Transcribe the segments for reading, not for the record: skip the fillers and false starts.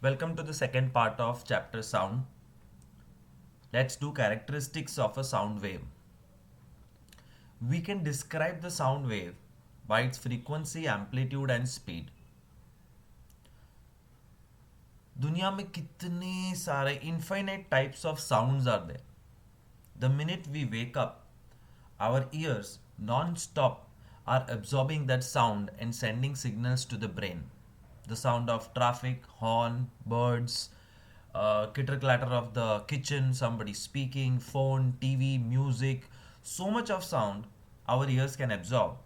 Welcome to the second part of chapter sound. Let's do characteristics of a sound wave. We can describe the sound wave by its frequency, amplitude and speed. दुनिया में कितने सारे infinite types of sounds are there. The minute we wake up, our ears non-stop are absorbing that sound and sending signals to the brain. The sound of traffic, horn, birds, kitter clatter of the kitchen, somebody speaking, phone, TV, music, so much of sound our ears can absorb.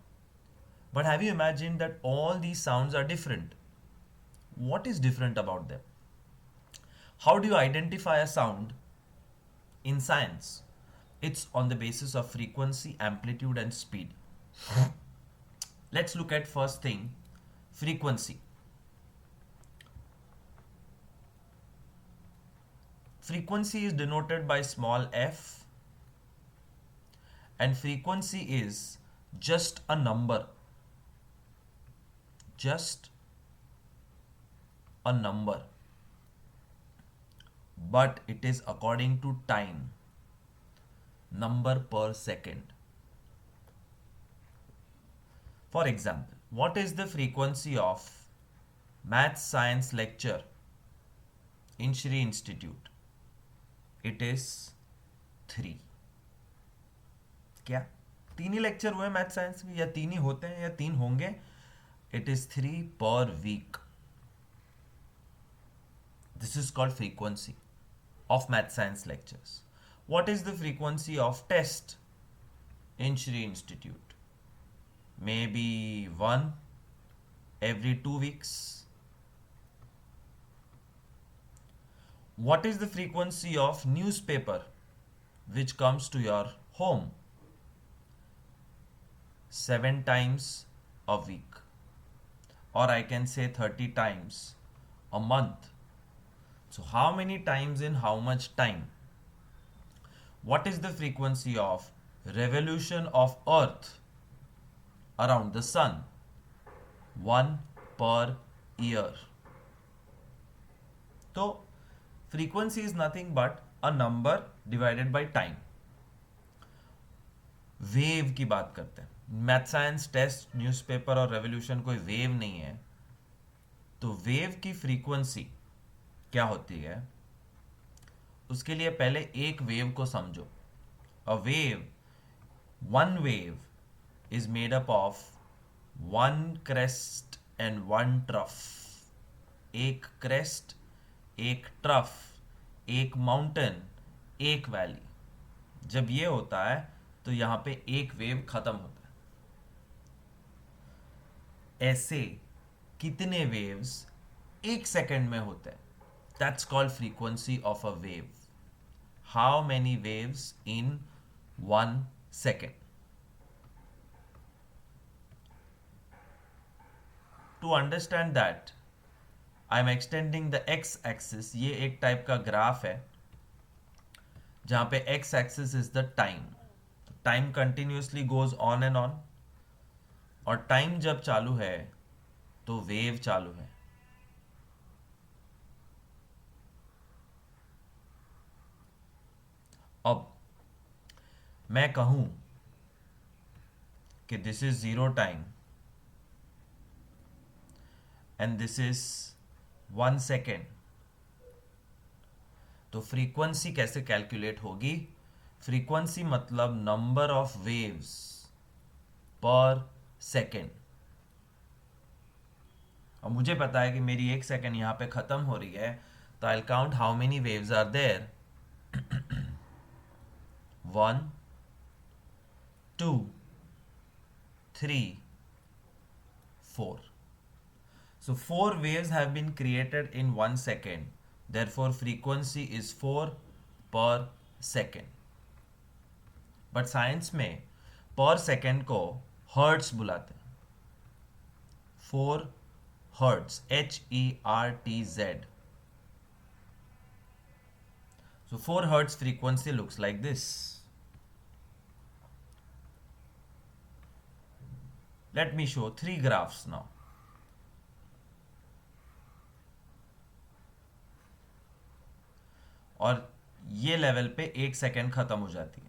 But have you imagined that all these sounds are different? What is different about them? How do you identify a sound in science? It's on the basis of frequency, amplitude, and speed. Let's look at first thing frequency. Frequency is denoted by small f, and frequency is just a number. Just a number. But it is according to time. Number per second. For example, what is the frequency of math science lecture in Shri Institute? It is 3. क्या 3 ही lecture हुए math science में, या 3 ही होते हैं, या 3 होंगे? It is 3 per week. This is called frequency of math science lectures. What is the frequency of test in Shri Institute? Maybe 1 every 2 weeks. What is the frequency of newspaper which comes to your home? 7 times a week, or I can say 30 times a month. So how many times in how much time? What is the frequency of revolution of earth around the sun? 1 per year. So frequency is nothing but a number divided by time. Wave की बात करते हैं. Math science test newspaper और revolution कोई wave नहीं है. तो wave की फ्रीक्वेंसी क्या होती है, उसके लिए पहले एक वेव को समझो. A wave, one wave is made up of 1 crest and 1 trough. एक क्रेस्ट, एक ट्रफ, एक माउंटेन, एक वैली. जब ये होता है तो यहां पे एक वेव खत्म होता है. ऐसे कितने वेव्स एक सेकंड में होते हैं? That's called frequency of a wave. How many waves in 1 second? To understand that I am extending the X axis. ये एक टाइप का ग्राफ है जहां पे X axis is the time. Time continuously goes on and on, और time जब चालू है तो वेव चालू है. अब मैं कहूं कि this is 0 time and this is 1 second, तो फ्रीक्वेंसी कैसे कैलकुलेट होगी? फ्रीक्वेंसी मतलब नंबर ऑफ वेव्स पर सेकेंड. और मुझे पता है कि मेरी 1 सेकेंड यहां पे खत्म हो रही है, तो I count how many waves are there. 1, 2, 3, 4. So 4 waves have been created in 1 second. Therefore frequency is 4 per second. But science में per second को hertz बुलाते हैं. 4 hertz, HERTZ. So 4 hertz frequency looks like this. Let me show 3 graphs now. और ये level पे 1 second खत्म हो जाती है.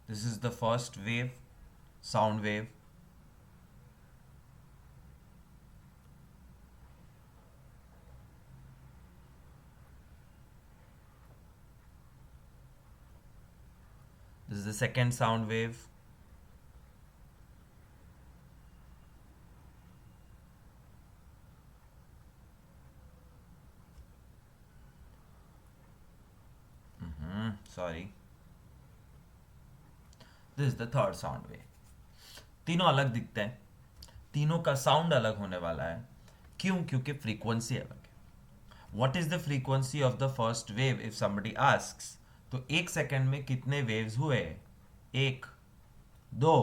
This is the first wave, sound wave. This is the second sound wave. Sorry. This is the third sound wave. तीनों अलग दिखते हैं, तीनों का साउंड अलग होने वाला है. क्यों? क्योंकि फ्रीक्वेंसी अलग है. What is the frequency of the first wave if somebody asks? तो 1 सेकेंड में कितने वेव्स हुए? 1, 2,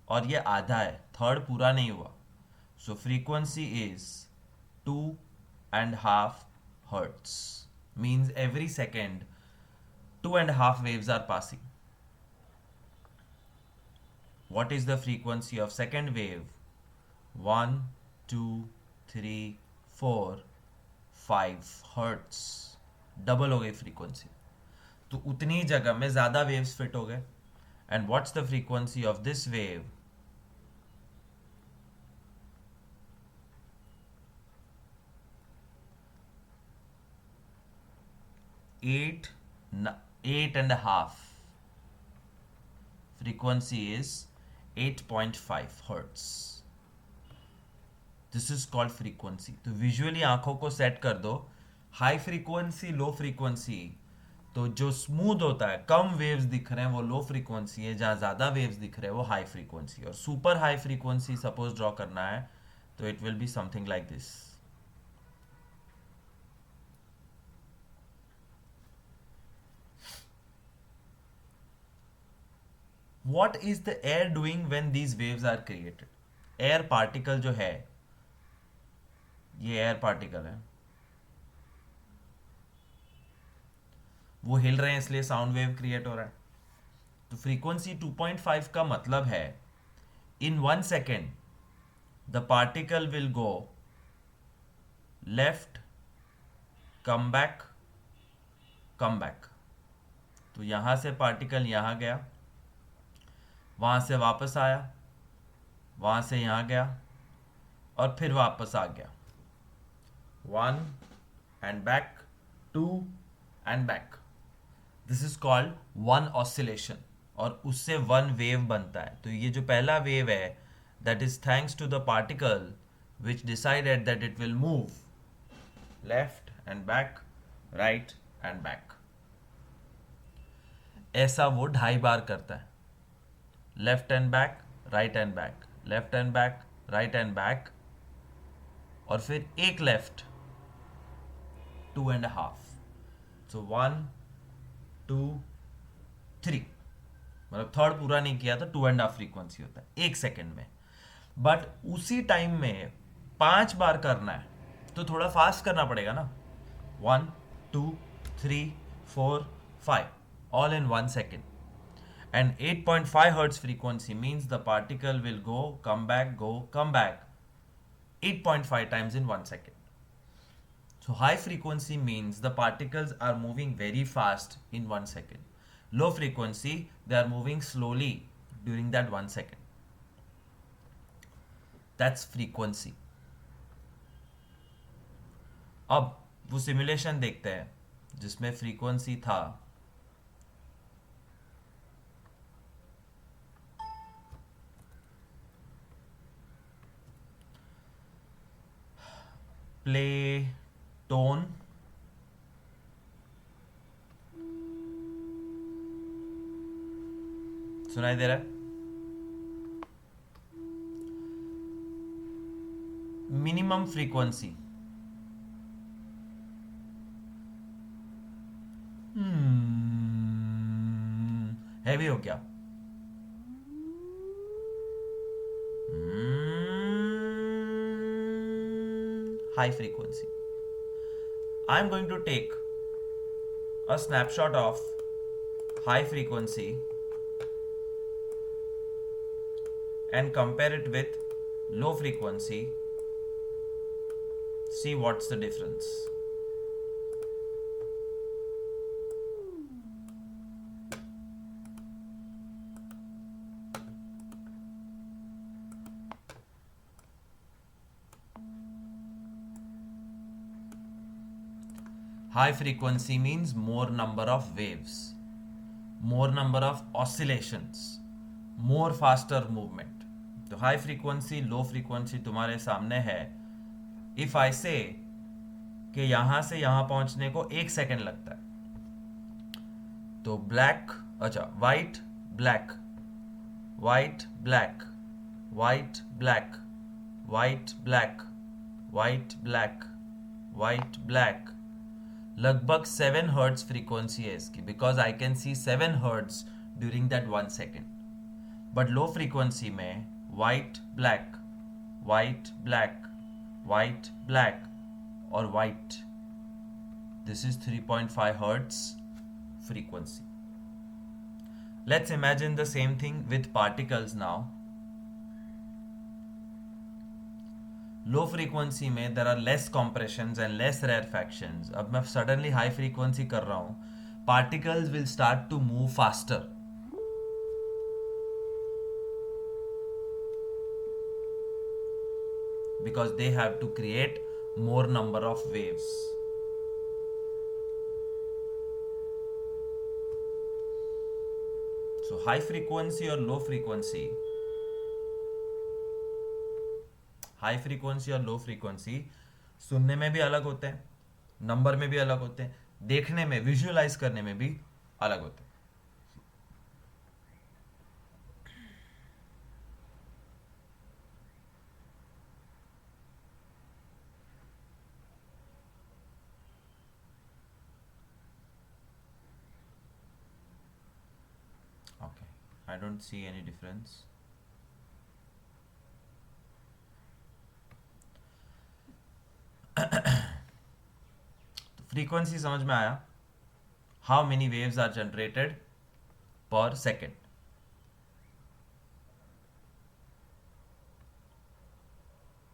और ये आधा है, थर्ड पूरा नहीं हुआ. सो frequency is 2.5 hertz. Means every second 2.5 waves are passing. What is the frequency of second wave? 1, 2, 3, 4, 5 hertz. Double हो गई फ्रीक्वेंसी. तो उतनी जगह में ज़्यादा वेव्स फिट हो गए. And what's the frequency of this wave? 8.5. Frequency is 8.5 hertz. This is called frequency. तो विजुअली आंखों को सेट कर दो, हाई फ्रीक्वेंसी, लो फ्रीक्वेंसी. तो जो स्मूथ होता है, कम वेव्स दिख रहे हैं, वो लो फ्रीक्वेंसी है. जहाँ ज़्यादा वेव्स दिख रहे हैं वो हाई फ्रीक्वेंसी. और super high frequency suppose draw करना है तो it will be something like this. What is the air doing when these waves are created? Air particle जो है, ये एयर पार्टिकल है, वो हिल रहे हैं, इसलिए साउंड वेव क्रिएट हो रहा है. तो फ्रीक्वेंसी 2.5 का मतलब है इन 1 second the particle will go left, come back, come back. तो यहां से पार्टिकल यहां गया, वहां से वापस आया, वहां से यहां गया, और फिर वापस आ गया. 1 and back, 2 and back. This is called one oscillation. और उससे वन वेव बनता है. तो ये जो पहला वेव है, that is thanks to the particle which decided that it will move left and back, right and back. ऐसा वो 2.5 बार करता है. Left and back, right and back, left and back, right and back, और फिर एक left, 2.5. सो 1, 2, 3. मतलब third पूरा नहीं किया तो 2.5 फ्रीक्वेंसी होता है 1 सेकेंड में. बट उसी टाइम में 5 बार करना है तो थोड़ा फास्ट करना पड़ेगा ना. 1, 2, 3, 4, 5 all in 1 second. And 8.5 hertz frequency means the particle will go, come back 8.5 times in 1 second. So high frequency means the particles are moving very fast in 1 second. Low frequency, they are moving slowly during that 1 second. That's frequency. अब वो simulation देखते हैं जिसमें frequency था play tone, सुनाई दे रहा है? Minimum frequency, heavy हो क्या? High frequency. I am going to take a snapshot of high frequency and compare it with low frequency, see what's the difference. High frequency means more number of waves, more number of oscillations, more faster movement. तो high frequency low frequency तुम्हारे सामने है. If I से कि यहां से यहां पहुंचने को 1 सेकेंड लगता है, तो ब्लैक, अच्छा white black, white black, white black, white black, white black, white black, लगभग 7 हर्ट्ज फ्रीक्वेंसी है इसकी, because I can see 7 hertz during that 1 second. But low frequency में white black, white black, white black और white, this is 3.5 hertz frequency. Let's imagine the same thing with particles now. Low frequency में there are less compressions and less rarefactions. अब मैं suddenly high frequency कर रहा हूँ, particles will start to move faster. Because they have to create more number of waves. So high frequency और low frequency, high frequency और low frequency सुनने में भी अलग होते हैं, नंबर में भी अलग होते हैं, देखने में, विजुअलाइज करने में भी अलग होते हैं. Okay, I don't see any difference. Frequency समझ में आया. How many waves are generated per second.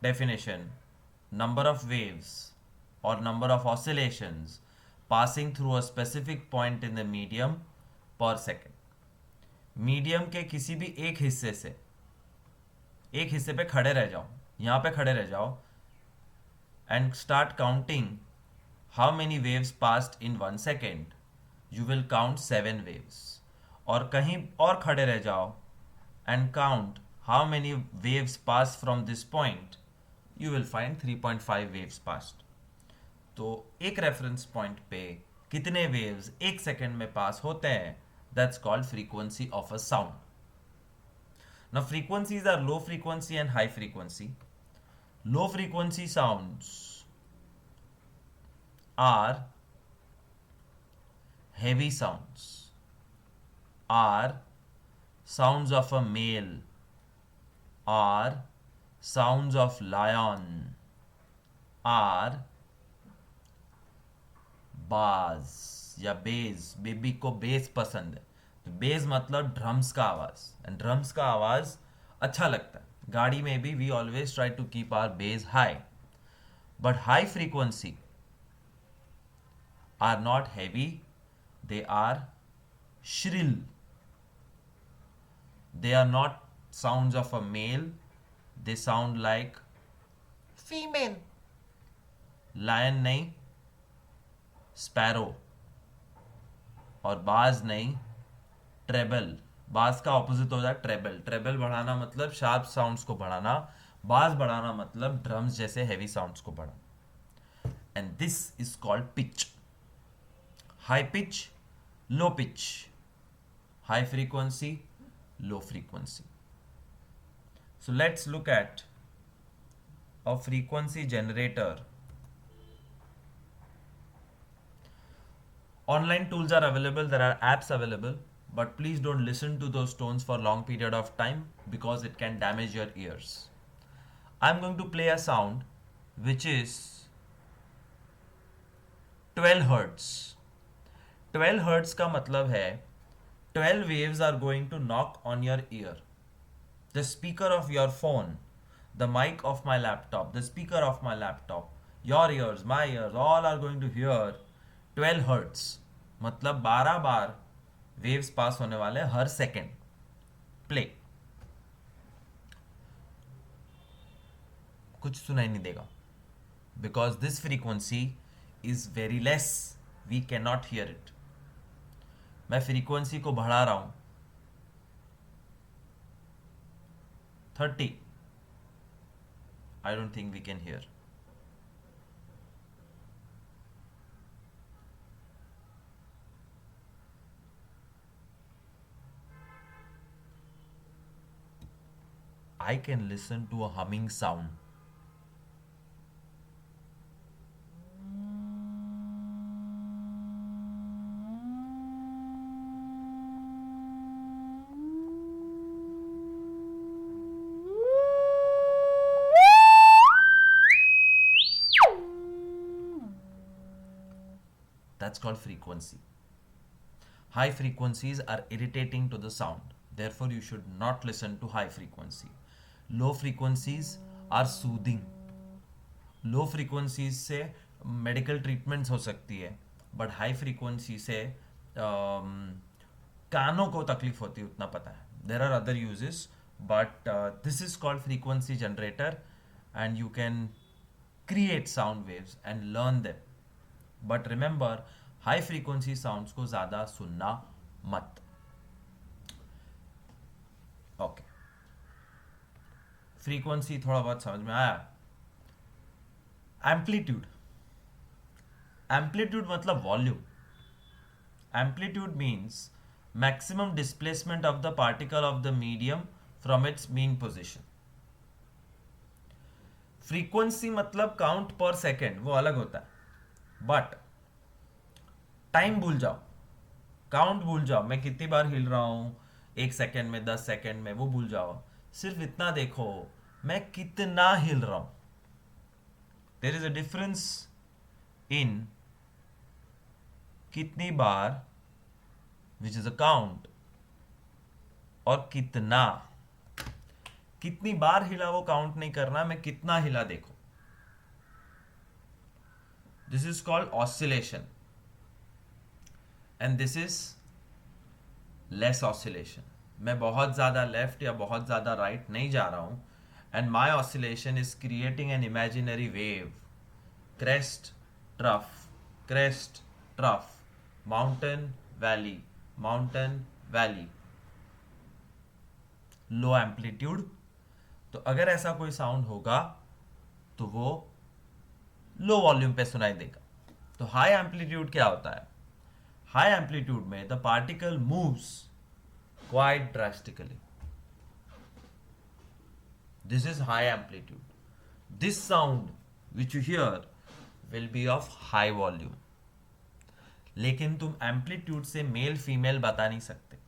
Definition: number of waves or number of oscillations passing through a specific point in the medium per second. Medium के किसी भी एक हिस्से पे खड़े रह जाओ, यहां पे खड़े रह जाओ, and start counting how many waves passed in 1 second. You will count 7 waves. और कहीं और खड़े रह जाओ and count how many waves pass from this point. You will find 3.5 waves passed. तो एक रेफरेंस पॉइंट पे कितने वेव्स 1 सेकेंड में पास होते हैं, that's called frequency of a sound. Now frequencies are low frequency and high frequency. Low frequency sounds are heavy sounds, are sounds of a male, are sounds of lion, are बाज या base. Baby को base पसंद है, तो base मतलब drums का आवाज, and drums का आवाज अच्छा लगता है. गाड़ी में भी we always try to keep our bass high. But high frequency are not heavy, they are shrill. They are not sounds of a male, they sound like female. Lion नहीं, sparrow. और बाज नहीं, ट्रेबल. बाज का opposite होता है treble. Treble बढ़ाना मतलब शार्प साउंड्स को बढ़ाना, बाज बढ़ाना मतलब ड्रम्स जैसे हैवी साउंड्स को बढ़ाना. And this is called pitch. High pitch, low pitch, high frequency, low frequency. So let's look at a frequency generator. Online tools are available, there are apps available, but please don't listen to those tones for a long period of time because it can damage your ears. I'm going to play a sound which is 12 hertz. 12 hertz का मतलब है 12 waves are going to knock on your ear. The speaker of your phone, the mic of my laptop, the speaker of my laptop, your ears, my ears, all are going to hear 12 hertz. मतलब 12 बार waves पास होने वाले हर second. Play. कुछ सुनाई नहीं देगा because this frequency is very less, we can not hear it. मैं frequency को बढ़ा रहा हूं 30. I don't think we can hear. I can listen to a humming sound. That's called frequency. High frequencies are irritating to the sound. Therefore, you should not listen to high frequency. Low frequencies are soothing. Low frequencies से medical treatments हो सकती है, but high frequency से कानों को तकलीफ होती है, उतना पता है. There are other uses, but this is called frequency generator and you can create sound waves and learn them. But remember, high frequency sounds को ज़्यादा सुनना मत. ओके, फ्रीक्वेंसी थोड़ा बहुत समझ में आया. एम्पलीट्यूड. एम्पलीट्यूड मतलब volume. Amplitude means maximum displacement of the particle of the medium from its mean position. Frequency मतलब काउंट पर सेकेंड, वो अलग होता है. बट टाइम भूल जाओ, काउंट भूल जाओ, मैं कितनी बार हिल रहा हूं 1 सेकेंड में, 10 सेकेंड में, वो भूल जाओ. सिर्फ इतना देखो मैं कितना हिल रहा हूं. There is a difference in कितनी बार, विच इज अ काउंट, और कितना. कितनी बार हिला वो काउंट नहीं करना, मैं कितना हिला देखो. This is called oscillation and this is less oscillation. मैं बहुत ज़्यादा लेफ्ट या बहुत ज़्यादा राइट नहीं जा रहा हूँ, and my oscillation is creating an imaginary wave. Crest trough, crest trough, mountain valley, mountain valley. Low amplitude. तो अगर ऐसा कोई साउंड होगा तो वो लो वॉल्यूम पे सुनाई देगा. तो हाई एम्पलीट्यूड क्या होता है? हाई एम्पलीट्यूड में the particle moves quite drastically. This is high amplitude. This sound which you hear will be of high volume. लेकिन तुम एम्पलीट्यूड से मेल फीमेल बता नहीं सकते.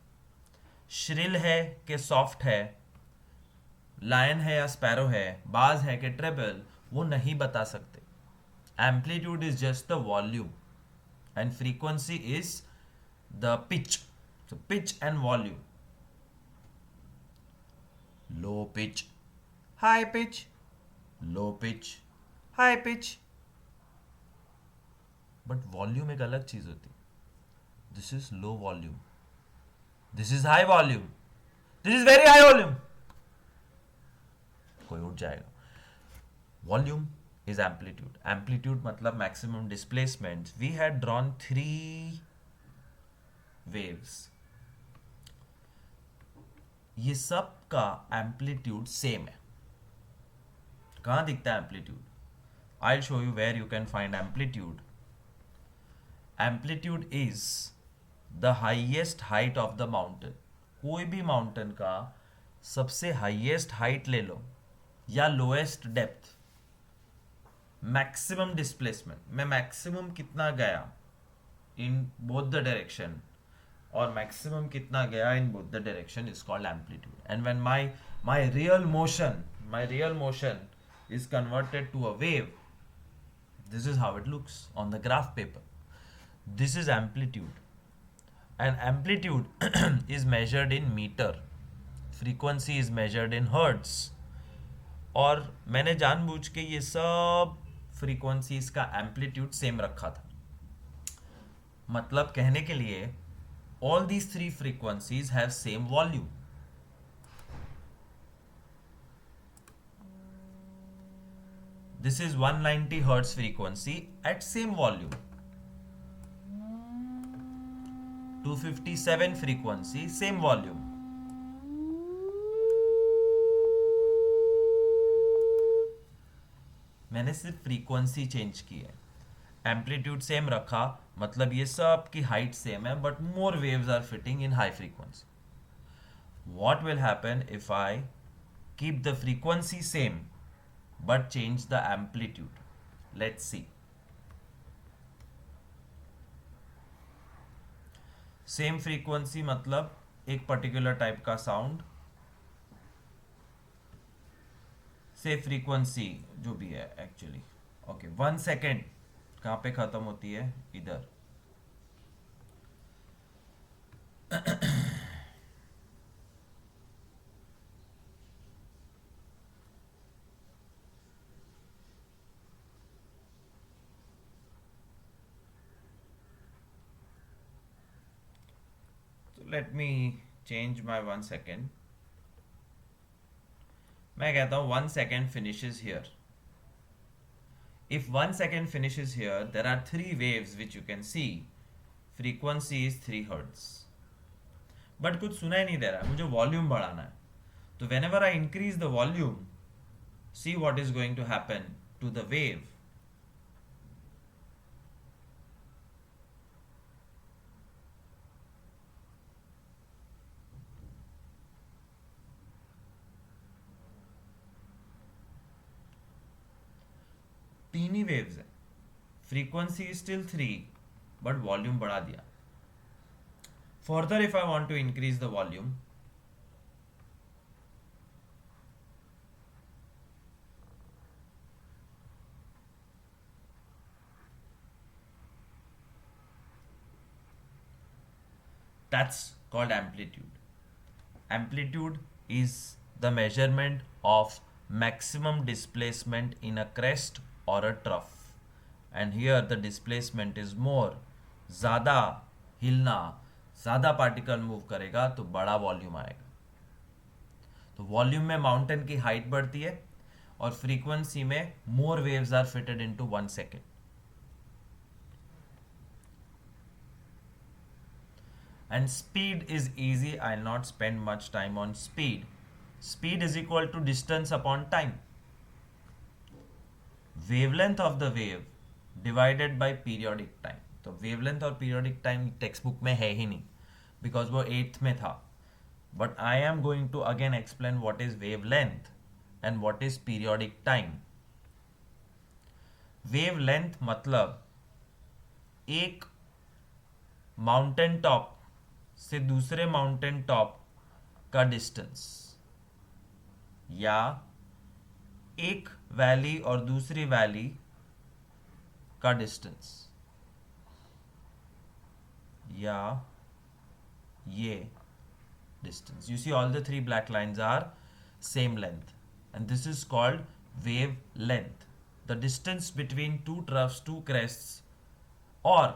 श्रिल है कि सॉफ्ट है, लायन है या स्पैरो है, बाज है कि ट्रेबल, वो नहीं बता सकते. Amplitude is just the volume and frequency is the pitch. So pitch and volume. Low pitch, high pitch, low pitch, high pitch. But volume एक अलग चीज होती. This is low volume. This is high volume. This is very high volume. कोई उठ जाएगा. Volume is amplitude. Amplitude मतलब maximum displacement. We had drawn 3 waves. ये सब का एम्पलीट्यूड सेम है. कहां दिखता है amplitude? I show you where you can find amplitude. Amplitude is the highest height of the mountain. कोई भी माउंटेन का सबसे हाइएस्ट हाइट ले लो या लोएस्ट डेप्थ, मैक्सिमम डिस्प्लेसमेंट. मैं मैक्सिमम कितना गया इन बोथ द डायरेक्शन और मैक्सिमम कितना गया in both the direction is called amplitude. And when my real motion is converted to a wave, this is how it looks on the graph paper. This is amplitude. And amplitude is measured in meter, frequency is measured in hertz. और मैंने जानबूझ के ये सब frequencies का amplitude same रखा था, मतलब कहने के लिए all these three frequencies have same volume. This is 190 hertz frequency at same volume. 257 frequency same volume. मैंने सिर्फ फ्रीक्वेंसी चेंज की है, एम्पलीट्यूड सेम रखा, मतलब ये सब की हाइट सेम है, but more waves are fitting in high frequency. What will happen if I keep the frequency same but change the amplitude? Let's see. Same frequency मतलब एक पर्टिकुलर टाइप का sound, से फ्रीक्वेंसी जो भी है actually. Okay, 1 second कहाँ पे खत्म होती है? इधर. तो let me change my 1 second. मैं कहता हूँ 1 second finishes here. If 1 second finishes here, there are 3 waves which you can see. Frequency is 3 hertz. But कुछ सुनाई नहीं दे रहा है, मुझे वॉल्यूम बढ़ाना है. तो whenever I increase the volume, see what is going to happen to the wave. तीन ही वेव्स है, frequency is still 3 but volume बढ़ा दिया. Further if I want to increase the volume, that's called amplitude. Amplitude is the measurement of maximum displacement in a crest or a trough, and here the displacement is more. ज़्यादा हिलना, ज़्यादा particle move करेगा तो बड़ा volume आएगा. तो volume में mountain की हाइट बढ़ती है और फ्रीक्वेंसी में more waves are fitted into 1 second. And speed is easy. I'll not spend much time on speed. Speed is equal to distance upon time. Wavelength of the wave divided by periodic time. तो wavelength और periodic time text book में है ही नहीं, because वो 8th में था. But I am going to again explain what is wavelength and what is periodic time. Wavelength मतलब एक माउंटेन टॉप से दूसरे माउंटेन टॉप का डिस्टेंस, या एक वैली और दूसरी वैली का डिस्टेंस, या ये distance. You see all the 3 black lines are same length, and this is called wave length. The distance between 2 troughs, 2 crests, or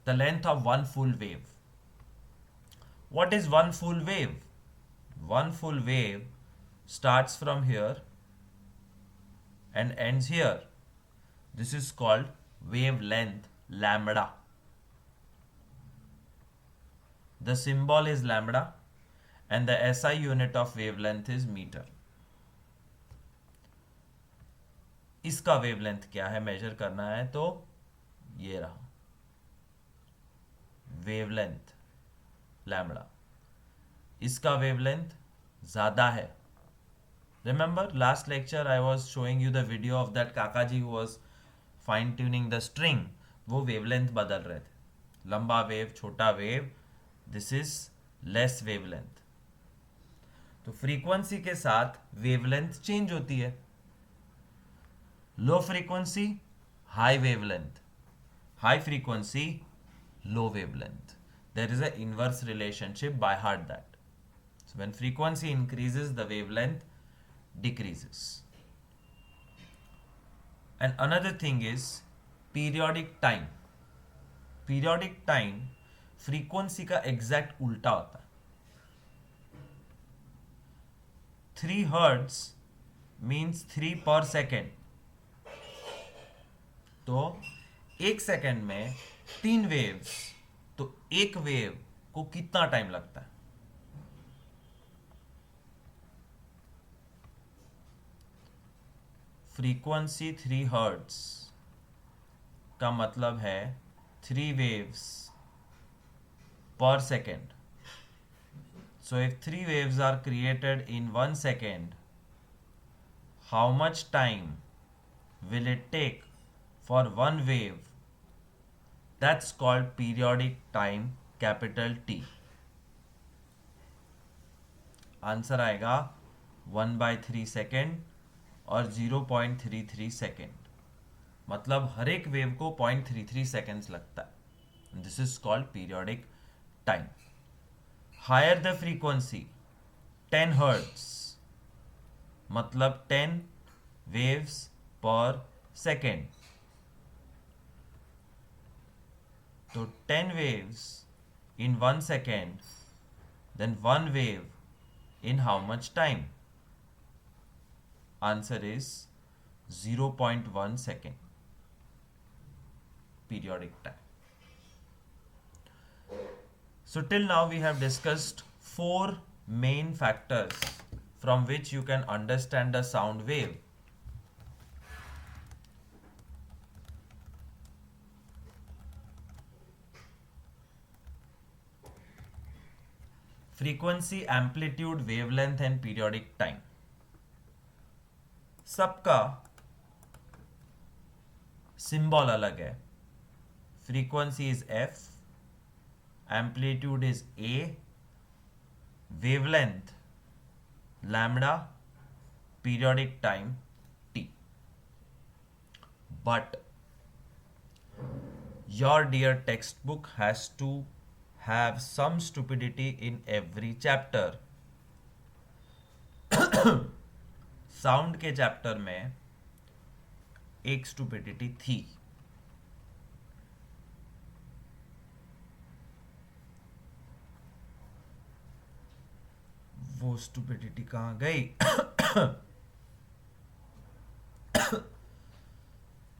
the length of one full wave. What is one full wave? One full wave starts from here and ends here. This is called wavelength lambda. The symbol is lambda and the SI unit of wavelength is meter. इसका wavelength क्या है major करना है तो ये रहा wavelength lambda. इसका wavelength ज़्यादा है. Remember last lecture I was showing you the video of that kaka ji who was fine tuning the string. वो वेवलेंथ बदल रहे थे, लंबा वेव, छोटा wave. This is less wavelength. तो फ्रीक्वेंसी के साथ वेवलेंथ चेंज होती है. Low frequency high wavelength, high frequency low wavelength. there is an inverse relationship. By heart that. So when frequency increases, the wavelength decreases. And another thing is periodic time. Periodic time frequency का exact उल्टा होता है. 3 hertz means 3 per second. तो एक second में 3 waves, तो एक wave को कितना टाइम लगता है? फ्रीक्वेंसी 3 हर्ट्ज का मतलब है 3 waves per second. So if 3 waves are created in 1 second, how much time will it take for one wave? That's called periodic time, capital T. Answer आएगा 1/3 सेकेंड और 0.33 second. मतलब हर एक wave को 0.33 seconds लगता है. This is called periodic time. Higher the frequency 10 hertz मतलब 10 waves पर second. तो 10 waves in 1 second, then 1 wave in how much time? Answer is 0.1 second. Periodic time. So till now we have discussed 4 main factors from which you can understand the sound wave. Frequency, amplitude, wavelength and periodic time. सबका symbol अलग है. Frequency is F, amplitude is A, wavelength lambda, periodic time T. But your dear text book has to have some stupidity in every chapter. Sound के chapter में एक stupidity थी. वो stupidity कहां गई?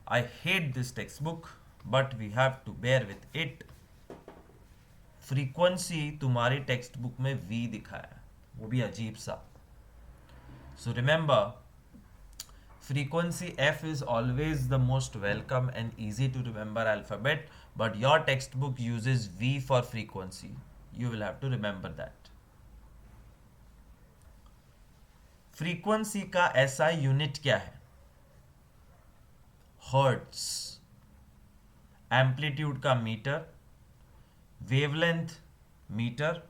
I hate this textbook, but we have to bear with it. Frequency तुम्हारी text book में V दिखाया, वो भी अजीब सा. So remember, frequency F is always the most welcome and easy to remember alphabet, but your textbook uses V for frequency. You will have to remember that. Frequency का SI unit क्या है? Hertz. Amplitude का metre, wavelength metre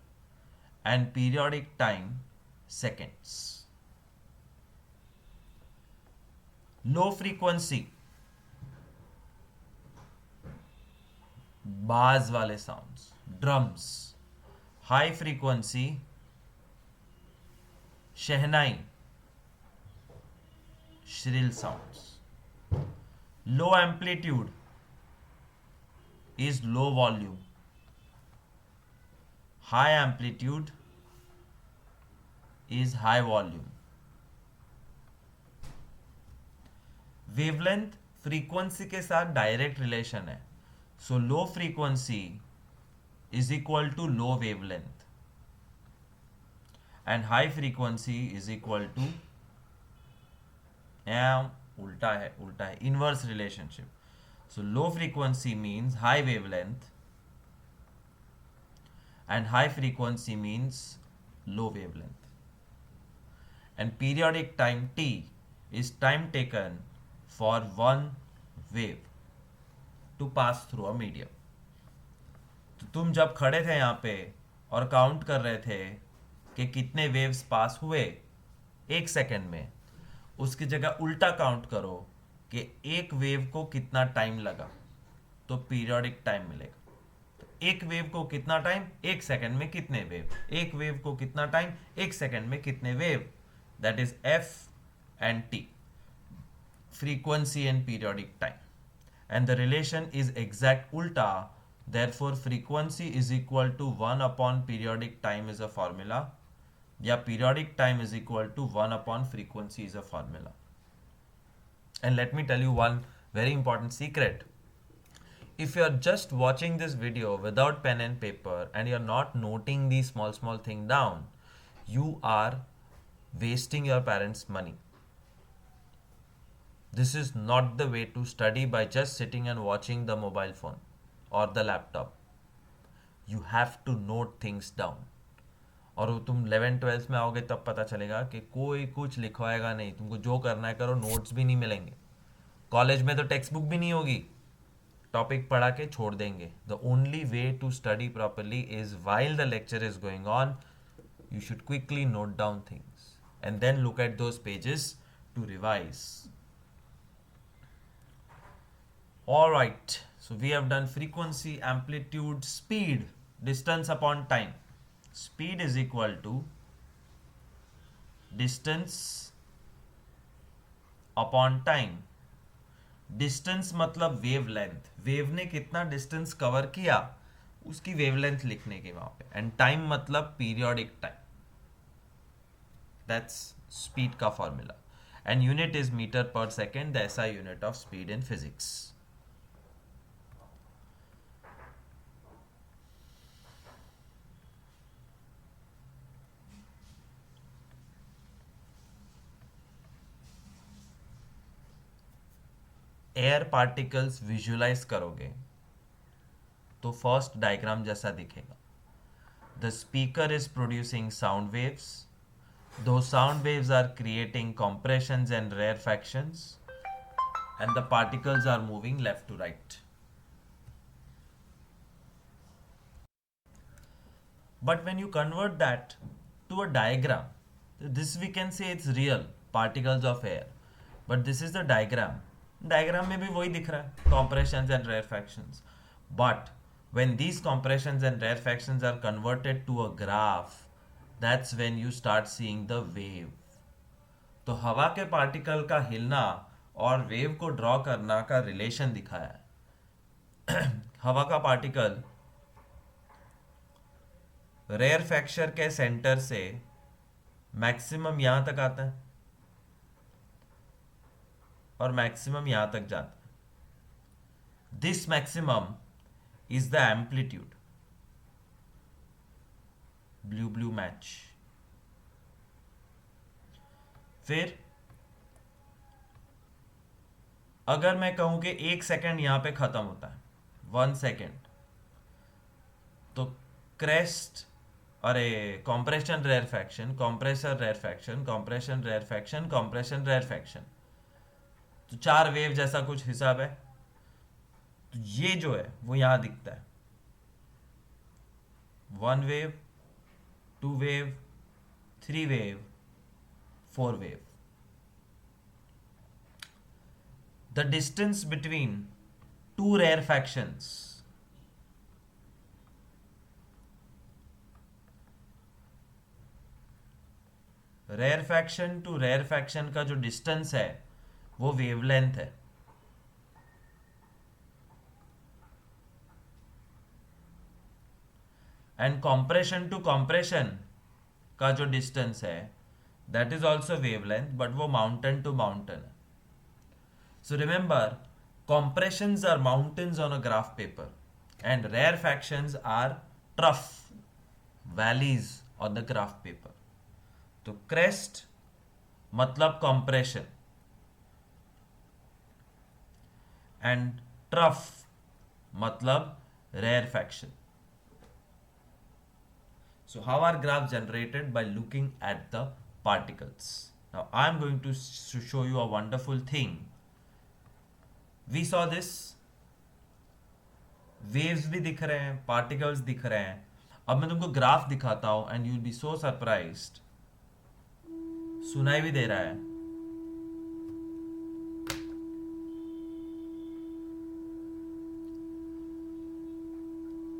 and periodic time seconds. Low frequency बाज वाले sounds, drums. High frequency shehnai, shrill sounds. Low amplitude is low volume. High amplitude is high volume. Wavelength frequency के साथ direct relation है. So low frequency is equal to low wavelength and high frequency is equal to, उल्टा है, inverse relationship. So low frequency means high wavelength and high frequency means low wavelength. And periodic time T is time taken for one wave to pass through a medium. तो तुम जब खड़े थे यहाँ पे और काउंट कर रहे थे कि कितने वेव्स पास हुए एक सेकेंड में, उसकी जगह उल्टा काउंट करो कि एक वेव को कितना टाइम लगा, तो पीरियोडिक टाइम मिलेगा. तो एक वेव को कितना टाइम, एक सेकंड में कितने वेव, एक वेव को कितना टाइम, एक सेकंड में कितने wave, that is F and T, frequency and periodic time. And the relation is exact ulta, therefore frequency is equal to 1 upon periodic time is a formula, या periodic time is equal to 1 upon frequency is a formula. And let me tell you one very important secret. If you are just watching this video without pen and paper and you are not noting these small things down, you are wasting your parents' money. This is not the way to study by just sitting and watching the mobile phone or the laptop. You have to note things down. और वो तुम 11th-12th में आओगे तब पता चलेगा कि कोई कुछ लिखवाएगा नहीं, तुमको जो करना है करो, नोट्स भी नहीं मिलेंगे, कॉलेज में तो टेक्स्ट बुक भी नहीं होगी, टॉपिक पढ़ा के छोड़ देंगे. The only way to study properly is while the lecture is going on, you should quickly note down things and then look at those pages to revise. All right, so we have done frequency, amplitude, speed, distance upon time. Speed is equal to distance upon time. Distance मतलब wave length, wave ने कितना distance cover किया उसकी wave length लिखने की वहां पे, and time मतलब पीरियोडिक टाइम, दैट्स स्पीड का formula. And unit is metre per second, the SI unit of speed in physics. Air particles visualize करोगे तो फर्स्ट डायग्राम जैसा दिखेगा. The speaker is producing sound waves, दो sound waves are creating compressions and rarefactions, and the particles are moving left to right. But when you convert that to a diagram, this we can say it's real particles of air, but this is the diagram. Diagram में भी वही दिख रहा है, compressions and rarefactions. But when these compressions and rarefactions are converted to a graph, that's when you start seeing the wave. तो हवा के particle का हिलना और वेव को ड्रॉ करना का रिलेशन दिखाया है. हवा का पार्टिकल रेयरफैक्चर के सेंटर से मैक्सिमम यहां तक आता है और मैक्सिमम यहां तक जाता है. This maximum is the amplitude, blue match. फिर अगर मैं कहूं कि 1 सेकेंड यहां पे खत्म होता है, 1 सेकेंड, तो क्रेस्ट, अरे compression rarefaction, compressor rarefaction, compression rarefaction, compression rarefaction, तो 4 वेव जैसा कुछ हिसाब है. तो ये जो है वो यहां दिखता है, 1 wave, 2 wave, 3 wave, 4 wave. The distance between 2 rarefactions rarefaction to rarefaction का जो डिस्टेंस है वो वेवलेंथ है. एंड कॉम्प्रेशन टू कॉम्प्रेशन का जो डिस्टेंस है that is also wavelength, but वो माउंटेन टू माउंटेन है. So remember, compressions are mountains on a graph paper and rarefactions are trough valleys on the graph paper. तो crest मतलब compression and trough मतलब rarefaction. So how are graphs generated? By looking at the particles. Now I am going to show you a wonderful thing. We saw this, waves भी दिख रहे हैं, particles दिख रहे हैं. अब मैं तुमको ग्राफ दिखाता हूं and you will be so surprised. सुनाई भी दे रहा है.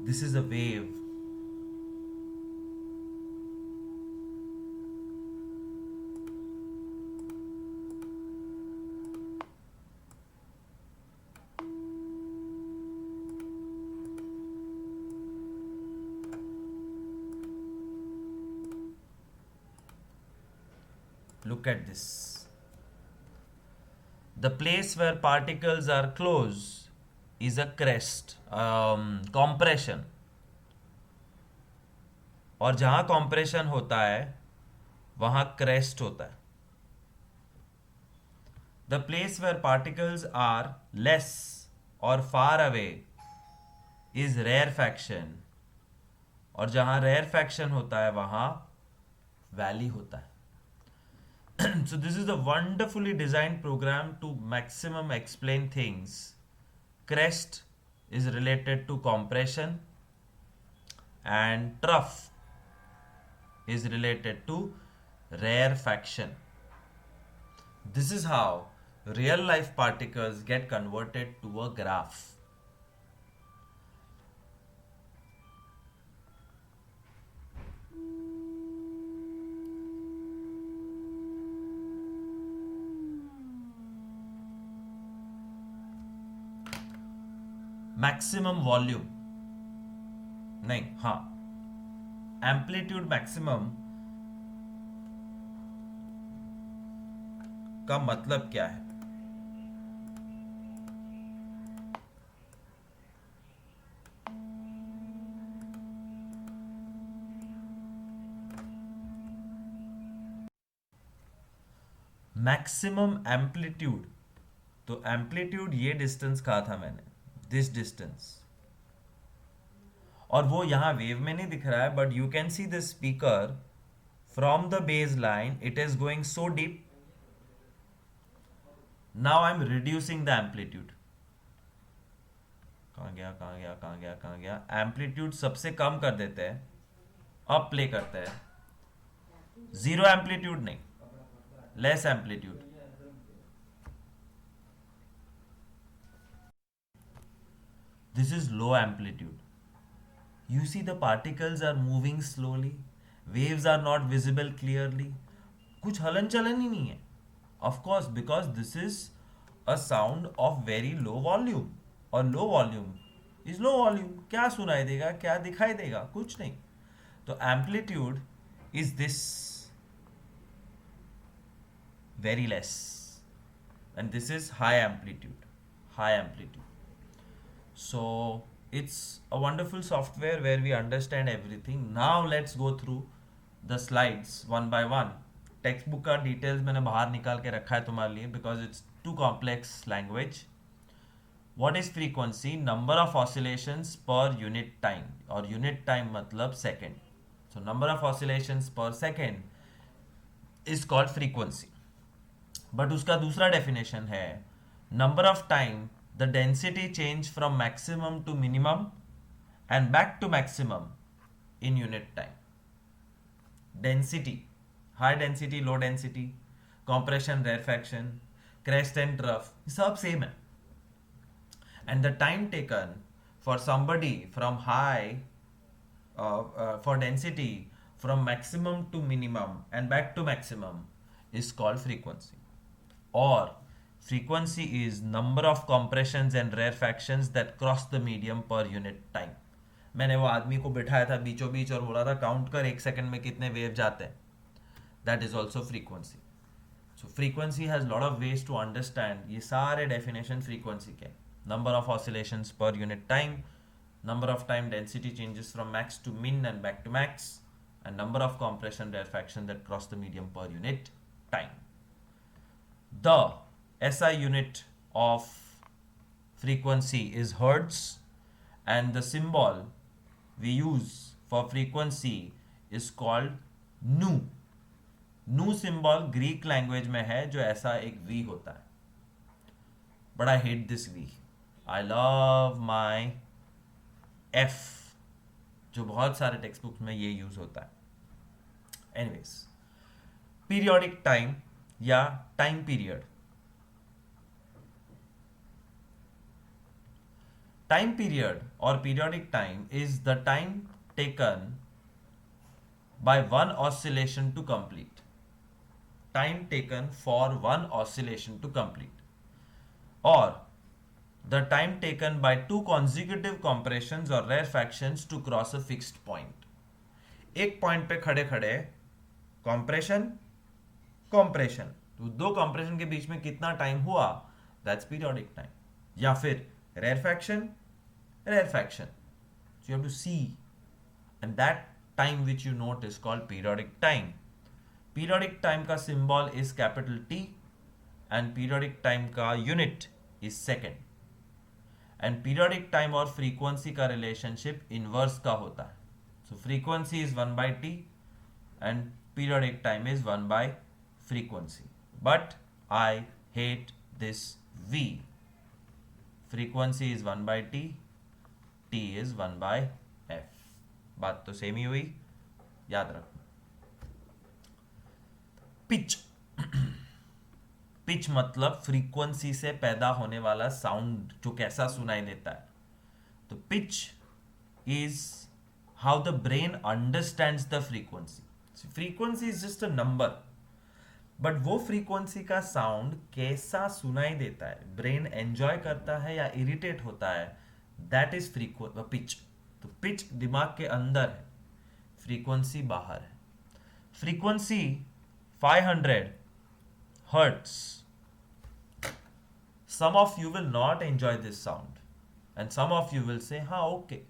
This is a wave. Look at this. The place where particles are close is a crest, compression. और जहां compression होता है वहां crest होता है. The place where particles are less or far away is rarefaction. और जहां rarefaction होता है वहां valley होता है. So this is a wonderfully designed program to maximum explain things. Crest is related to compression and trough is related to rarefaction. This is how real life particles get converted to a graph. Maximum volume नहीं, हाँ, amplitude maximum का मतलब क्या है? Maximum amplitude, तो amplitude ये distance कहा था मैंने, दिस डिस्टेंस, और वो यहां वेव में नहीं दिख रहा है, but you can see the speaker from the base line, it is going so deep. Now I am reducing the amplitude. कहां गया कहां गया कहां गया कहां गया? एम्पलीट्यूड सबसे कम कर देते हैं, अब प्ले करते हैं. जीरो एम्पलीट्यूड नहीं, less amplitude. This is low amplitude. You see the particles are moving slowly. Waves are not visible clearly. कुछ हलन चलन ही नहीं है. Of course, because this is a sound of very low volume. और low volume is low volume. क्या सुनाई देगा, क्या दिखाई देगा? कुछ नहीं. तो amplitude is this, very less. And this is high amplitude. High amplitude. So it's a wonderful software where we understand everything. Now let's go through the slides one by one. Textbook का details मैंने बाहर निकाल के रखा है तुम्हारे लिए because it's too complex language. What is frequency? Number of oscillations per unit time. और unit time मतलब second. So number of oscillations per second is called frequency. But उसका दूसरा definition है number of time the density change from maximum to minimum and back to maximum in unit time. Density, high density, low density, compression, rarefaction, crest and trough, सब same है. And the time taken for somebody from high for density from maximum to minimum and back to maximum is called frequency. Or frequency is number of compressions and rarefactions that cross the medium per unit time. मैंने वो आदमी को बिठाया था बीचों बीच और बोला था काउंट कर 1 सेकंड में कितने वेव जाते हैं. That is also frequency. So frequency has lot of ways to understand. ये सारे definition frequency के. Number of oscillations per unit time, number of time density changes from max to min and back to max, and number of compression rarefaction that cross the medium per unit time. The SI unit of frequency is hertz, and the symbol we use for frequency is called nu. Nu symbol Greek language में है जो ऐसा एक V होता है. But I hate this V. I love my F, जो बहुत सारे टेक्स्ट बुक्स में ये यूज होता है. Anyways, periodic time या time period. Time period or periodic time is the time taken by one oscillation to complete. Time taken for one oscillation to complete, or the time taken by two consecutive compressions or rarefactions to cross a fixed point. एक point पे खड़े खड़े compression compression, तो दो compression के बीच में कितना time हुआ, दैट्स पीरियोडिक टाइम. या फिर rarefaction rarefaction, so you have to see, and that time which you note is called periodic time. Periodic time का symbol is capital T and periodic time का unit is second. And periodic time और frequency का relationship inverse का होता है. So frequency is 1 by t and periodic time is 1 by frequency. But I hate this V. Frequency is 1 by t, t is 1 by f. बात तो same ही हुई, याद रखो. पिच. पिच मतलब फ्रीक्वेंसी से पैदा होने वाला साउंड जो कैसा सुनाई देता है. तो pitch is how the brain understands the frequency. So, frequency is just a number, but वो frequency का sound कैसा सुनाई देता है, ब्रेन एंजॉय करता है या इरिटेट होता है, that is pitch. तो pitch दिमाग के अंदर है, frequency बाहर है. frequency 500 hertz. Some of you will not enjoy this sound and some of you will say हाँ okay,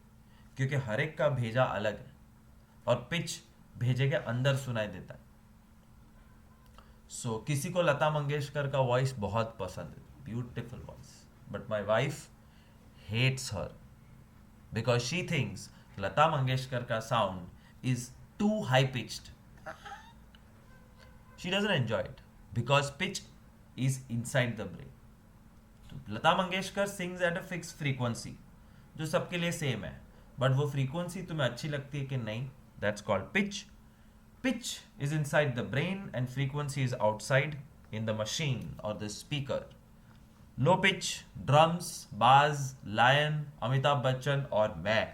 क्योंकि हर एक का भेजा अलग है और पिच भेजे के अंदर सुनाई देता है. सो किसी को लता मंगेशकर का वॉइस बहुत पसंद है, beautiful voice, but my wife hates her because she thinks Lata Mangeshkar का sound is too high pitched. She doesn't enjoy it because pitch is inside the brain. तो Lata Mangeshkar sings at a fix frequency जो सबके लिए same है, but वो frequency तुम्हें अच्छी लगती है कि नहीं, that's called pitch. Pitch is inside the brain and frequency is outside in the machine और the speaker. Low pitch drums, बाज, लायन, अमिताभ बच्चन और मैं.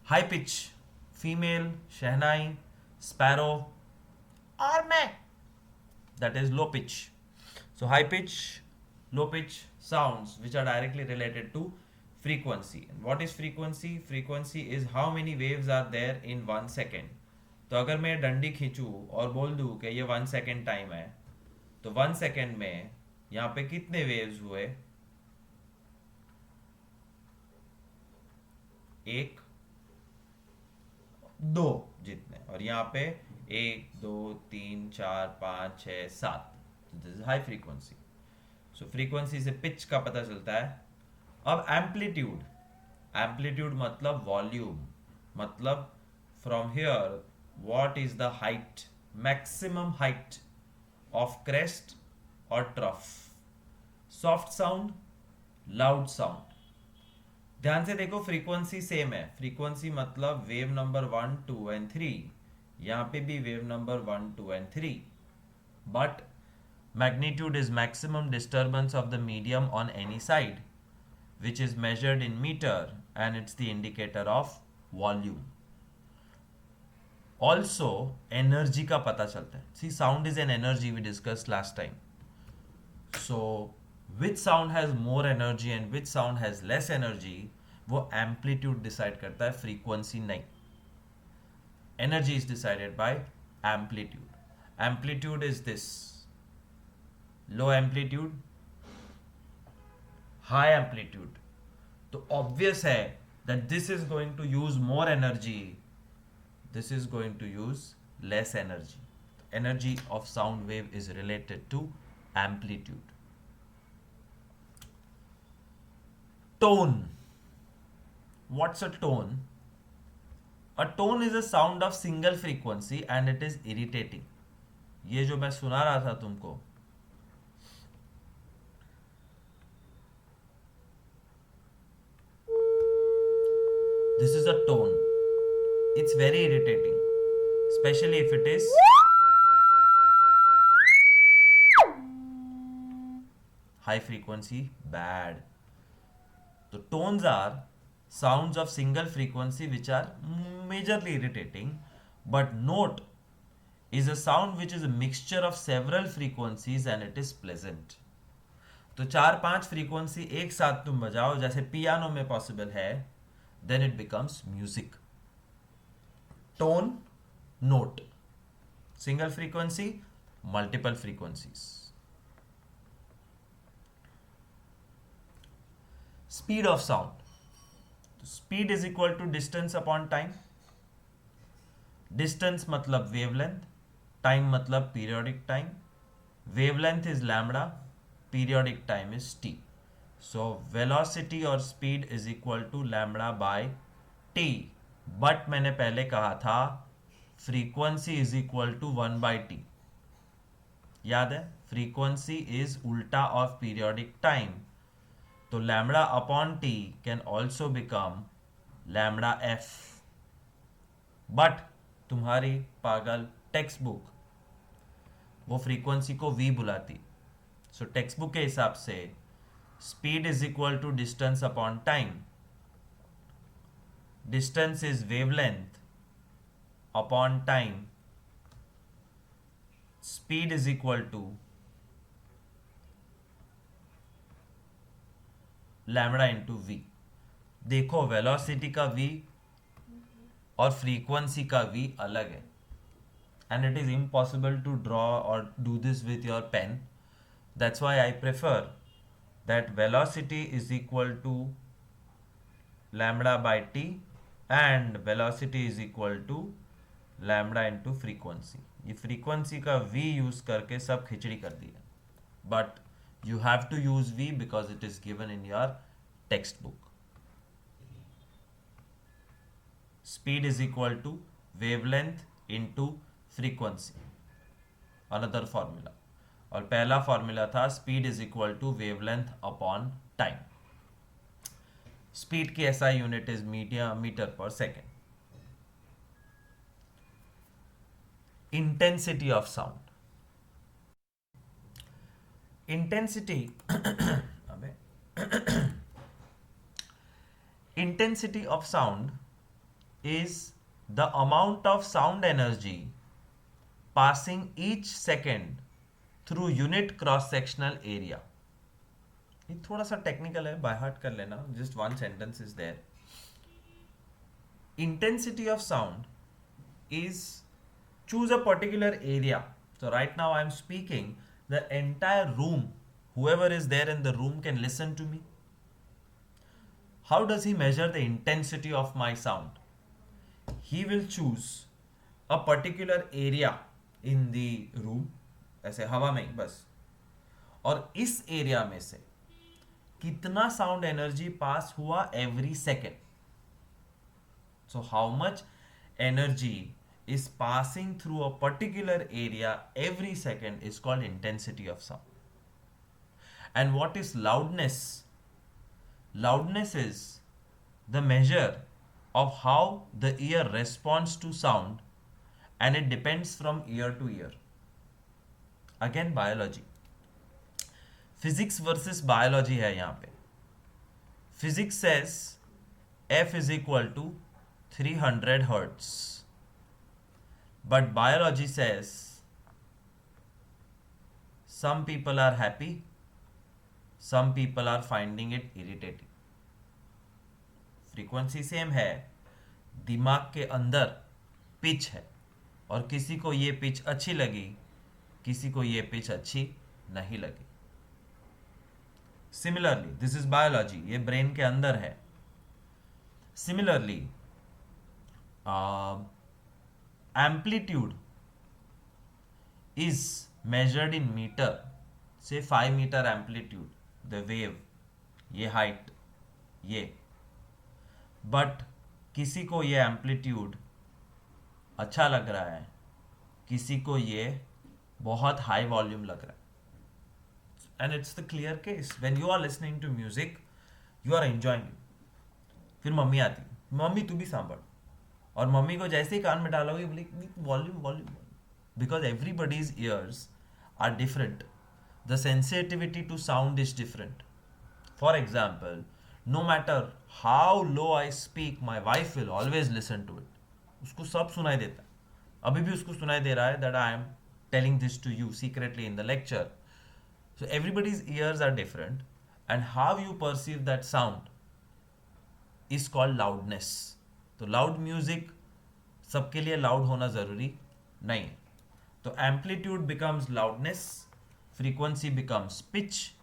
High pitch female, shehnai, sparrow और मैं, that is low pitch. So high pitch, low pitch sounds which are directly related to frequency. And what is frequency? Frequency is how many waves are there in 1 second. तो अगर मैं डंडी खींचूं और बोल दूं कि ये 1 सेकेंड टाइम है, तो 1 सेकेंड में यहाँ पे कितने वेव्स हुए, 1 2 जितने, और यहाँ पे 1 2 3 4 5 6 7. This is high frequency. So frequency से पिच का पता चलता है. अब एम्पलीट्यूड, एम्पलीट्यूड मतलब वॉल्यूम, मतलब from here what is the height, maximum height of crest और trough. Soft sound, loud sound. ध्यान से देखो फ्रीक्वेंसी सेम है. फ्रीक्वेंसी मतलब वेव नंबर 1 2 एंड 3. यहां पे भी wave number 1 2 and 3, but magnitude is maximum disturbance of the medium on any side, which is measured in meter and it's the indicator of volume. Also energy का पता चलता है. See, sound is an energy we discussed last time. So which sound has more energy and which sound has less energy, वो amplitude decide करता है, frequency नहीं. Energy is decided by amplitude. Amplitude is this: low amplitude, high amplitude. तो obvious है that this is going to use more energy, this is going to use less energy. Energy of sound wave is related to amplitude. Tone. What's a tone? A tone is a sound of single frequency and it is irritating. ये जो मैं सुना रहा था तुमको, this is a tone. It's very irritating, especially if it is high frequency, bad. तो tones are sounds of single frequency which are majorly irritating, but note is a sound which is a mixture of several frequencies and it is pleasant. तो चार पांच frequency एक साथ तुम बजाओ जैसे piano में पॉसिबल है, then it becomes music. Tone, note, single frequency, multiple frequencies. Speed of sound. Speed is equal to distance upon time. Distance मतलब वेवलेंथ, टाइम मतलब periodic time. Wavelength is lambda, periodic time is t. So velocity or speed is equal to lambda by t. But मैंने पहले कहा था frequency is equal to 1 by t. याद है, frequency is उल्टा of periodic time. तो lambda upon t can also become lambda f. But तुम्हारी पागल टेक्स्ट बुक वो फ्रीक्वेंसी को v बुलाती. सो टेक्स्ट बुक के हिसाब से speed is equal to distance upon time. Distance is wavelength upon time. Speed is equal to lambda into v. देखो velocity का v और फ्रीक्वेंसी का v अलग है, and it is impossible to draw और do this with your pen. That's why I prefer that velocity is equal to lambda by t and velocity is equal to lambda into frequency. ये frequency का v use करके सब खिचड़ी कर दिया, but you have to use v because it is given in your textbook. Speed is equal to wavelength into frequency. Another formula. और पहला formula था speed is equal to wavelength upon time. Speed की SI unit is metre per second. Intensity of sound. Intensity intensity of sound is the amount of sound energy passing each second through unit cross sectional area. ये थोड़ा सा technical है, bye heart कर लेना, just one sentence is there. Intensity of sound is choose a particular area. So right now I am speaking, the entire room, whoever is there in the room can listen to me. How does he measure the intensity of my sound? He will choose a particular area in the room, ऐसे हवा में बस, और इस area में से कितना sound energy पास हुआ every second. So how much energy is passing through a particular area every second is called intensity of sound. And what is loudness? Loudness is the measure of how the ear responds to sound, and it depends from ear to ear. Again biology. Physics versus biology है यहाँ पे. Physics says F is equal to 300 hertz. But biology says some people are happy, some people are finding it irritating. Frequency same है, दिमाग के अंदर pitch है, और किसी को ये पिच अच्छी लगी, किसी को ये पिच अच्छी नहीं लगी. सिमिलरली दिस इज बायोलॉजी, ये ब्रेन के अंदर है. Similarly amplitude is measured in meter, say 5 meter amplitude, the wave, ये height, ये, but किसी को ये amplitude अच्छा लग रहा है, किसी को ये बहुत high volume लग रहा है. And it's the clear case, when you are listening to music, you are enjoying it. फिर मम्मी आती, मम्मी तू भी सांभर, और मम्मी को जैसे ही कान में डालोगे बोले volume volume, because everybody's ears are different, the sensitivity to sound is different. For example No matter how low I speak, my wife will always listen to it. उसको सब सुनाई देता है. अभी भी उसको सुनाई दे रहा है that I am telling this to you secretly in the lecture. So everybody's ears are different, and how you perceive that sound is called loudness. तो loud music सबके लिए loud होना ज़रूरी नहीं. तो amplitude becomes loudness, frequency becomes pitch,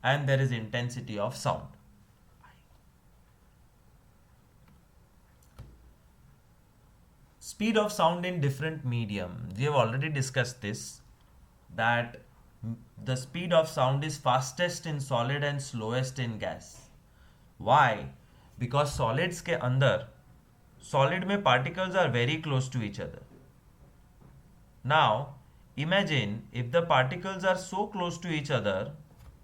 and there is intensity of sound. Speed of sound in different medium. We have already discussed this, that the speed of sound is fastest in solid and slowest in gas. Why? Because solids के अंदर, solid में particles are very close to each other. Now imagine if the particles are so close to each other,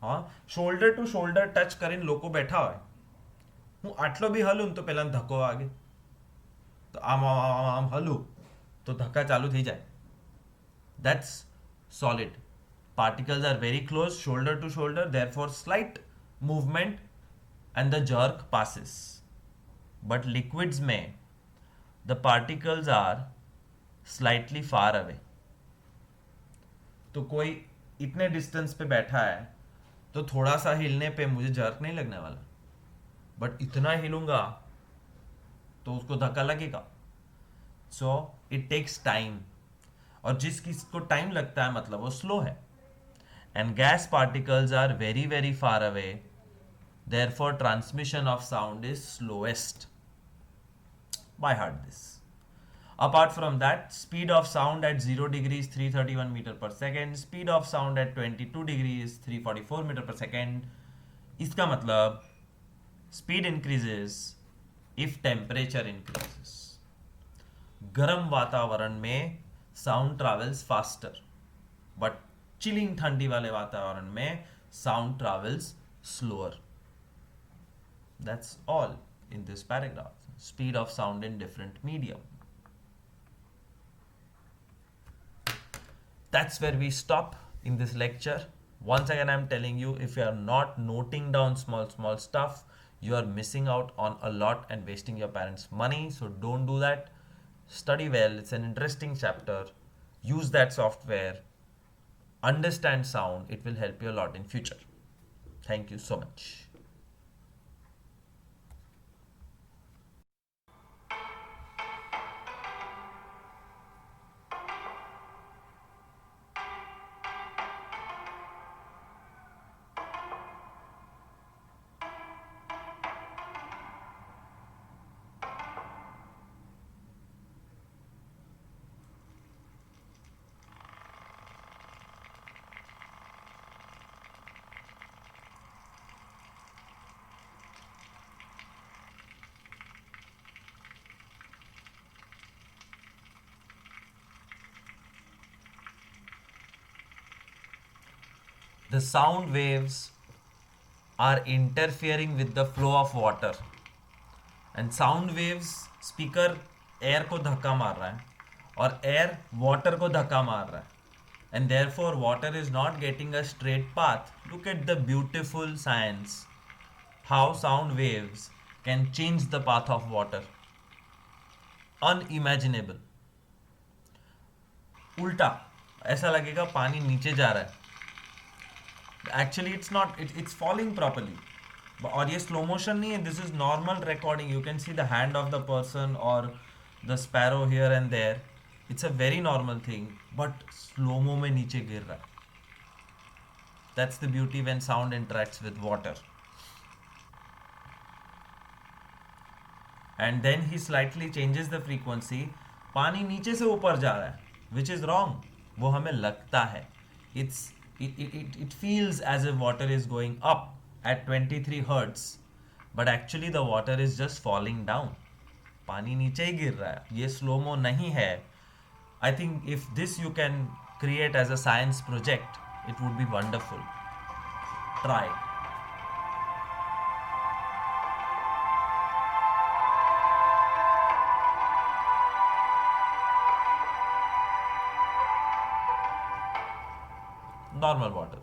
हाँ, shoulder to shoulder touch કરીને લોકો બેઠા હોય, હું આટલો બી હલું તો પહેલા ધક્કો વાગે, તો આમ આમ આમ આમ હલું તો ધક્કા ચાલુ થઈ જાય. That's solid. Particles are very close, shoulder to shoulder, therefore slight movement and the jerk passes. But liquids में the particles are slightly far away. तो कोई इतने डिस्टेंस पे बैठा है तो थोड़ा सा हिलने पे मुझे जर्क नहीं लगने वाला, बट इतना हिलूंगा तो उसको धक्का लगेगा. सो इट टेक्स टाइम, और जिस किसको टाइम लगता है मतलब वो स्लो है. And gas particles are very very far away, therefore transmission of sound is slowest. By heart this. Apart from that, speed of sound at 0 degrees 331 meter per second, speed of sound at 22 degrees 344 meter per second. इसका मतलब speed increases if temperature increases. गर्म वातावरण में sound travels faster, but chilling ठंडी वाले वातावरण में sound travels slower. That's all in this paragraph. Speed of sound in different medium. That's where we stop in this lecture. Once again, I'm telling you, if you are not noting down small stuff, you are missing out on a lot and wasting your parents' money. So don't do that. Study well. It's an interesting chapter. Use that software. Understand sound. It will help you a lot in future. Thank you so much. The sound waves are interfering with the flow of water, and sound waves, speaker air को धक्का मार रहा है और air water को धक्का मार रहा है, and therefore water is not getting a straight path. Look at the beautiful science, how sound waves can change the path of water. Unimaginable. उल्टा ऐसा लगेगा पानी नीचे जा रहा है. Actually it's not, it's falling properly. और ये slow motion नहीं है, this is normal recording. You can see the hand of the person or the sparrow here and there. It's a very normal thing, but slow mo में नीचे गिर रहा है. That's the beauty when sound interacts with water. And then he slightly changes the frequency. पानी नीचे से ऊपर जा रहा है, which is wrong. वो हमें लगता है. It feels as if water is going up at 23 hertz, but actually the water is just falling down. पानी नीचे ही गिर रहा है, ये slow mo नहीं है. I think if this you can create as a science project, it would be wonderful. Try. Normal water.